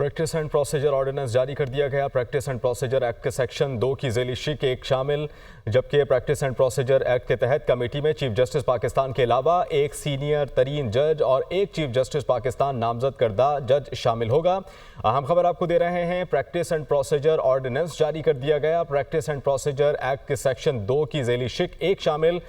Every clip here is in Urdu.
پریکٹس اینڈ پروسیجر آرڈیننس جاری کر دیا گیا۔ پریکٹس اینڈ پروسیجر ایکٹ کے سیکشن 2 کی ذیلی شق 1 شامل، جبکہ پریکٹس اینڈ پروسیجر ایکٹ کے تحت کمیٹی میں چیف جسٹس پاکستان کے علاوہ ایک سینئر ترین جج اور ایک چیف جسٹس پاکستان نامزد کردہ جج شامل ہوگا۔ اہم خبر آپ کو دے رہے ہیں، پریکٹس اینڈ پروسیجر آرڈیننس جاری کر دیا گیا۔ پریکٹس اینڈ پروسیجر ایکٹ کے سیکشن 2 کی ذیلی شق 1 شامل،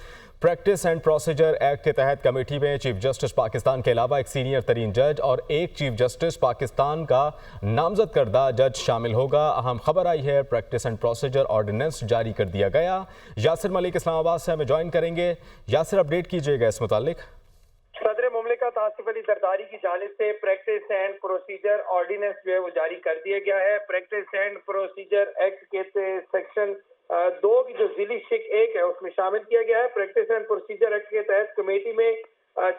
پریکٹس اینڈ پروسیجر ایکٹ کے تحت کمیٹی میں چیف جسٹس پاکستان کے علاوہ ایک سینئر ترین جج اور ایک چیف جسٹس پاکستان کا نامزد کردہ جج شامل ہوگا۔ اہم خبر آئی ہے، پریکٹس اینڈ پروسیجر آرڈیننس جاری کر دیا گیا۔ یاسر ملک اسلام آباد سے ہمیں جوائن کریں گے۔ یاسر، اپڈیٹ کیجئے گا اس متعلق۔ صدر مملکت آصف علی زرداری کی جانب سے پریکٹس اینڈ پروسیجر آرڈیننس جو ہے وہ جاری کر دیا گیا ہے۔ پریکٹس اینڈ پروسیجر ایکٹ کے سیکشن 2 کی جو ذیلی شق 1 ہے اس میں شامل کیا گیا ہے۔ پریکٹس اینڈ پروسیجر ایکٹ کے تحت کمیٹی میں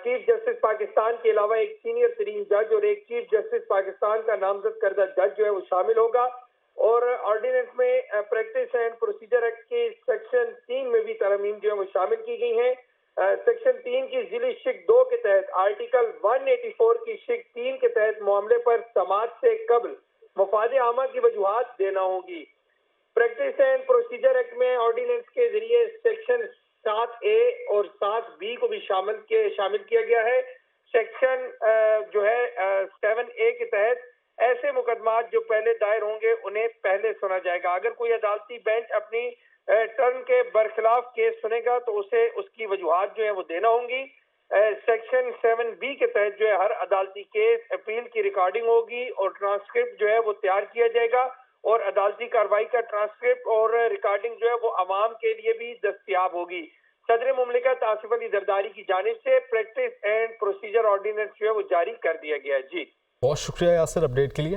چیف جسٹس پاکستان کے علاوہ ایک سینئر ترین جج اور ایک چیف جسٹس پاکستان کا نامزد کردہ جج جو ہے وہ شامل ہوگا، اور آرڈیننس میں پریکٹس اینڈ پروسیجر ایکٹ کے سیکشن 3 میں بھی ترامیم جو ہے وہ شامل کی گئی ہیں۔ سیکشن 3 کی ذیلی شق 2 کے تحت آرٹیکل 184 کی شق 3 کے تحت معاملے پر سماعت سے قبل مفاد عامہ کی وجوہات دینا ہوگی۔ پریکٹس اینڈ پروسیجر ایکٹ میں آرڈیننس کے ذریعے سیکشن 7A اور 7B کو بھی شامل کیا گیا ہے۔ سیکشن جو ہے 7A کے تحت ایسے مقدمات جو پہلے دائر ہوں گے انہیں پہلے سنا جائے گا۔ اگر کوئی عدالتی بینچ اپنی ٹرن کے برخلاف کیس سنے گا تو اسے اس کی وجوہات جو ہے وہ دینا ہوں گی۔ سیکشن 7B کے تحت جو ہے ہر عدالتی کیس اپیل کی ریکارڈنگ ہوگی اور ٹرانسکرپٹ جو ہے وہ تیار کیا جائے گا، اور عدالتی کارروائی کا ٹرانسکرپٹ اور ریکارڈنگ جو ہے وہ عوام کے لیے بھی دستیاب ہوگی۔ صدر مملکت آصف علی زرداری کی جانب سے پریکٹس اینڈ پروسیجر آرڈیننس جو ہے وہ جاری کر دیا گیا ہے۔ جی بہت شکریہ یاسر اپڈیٹ کے لیے۔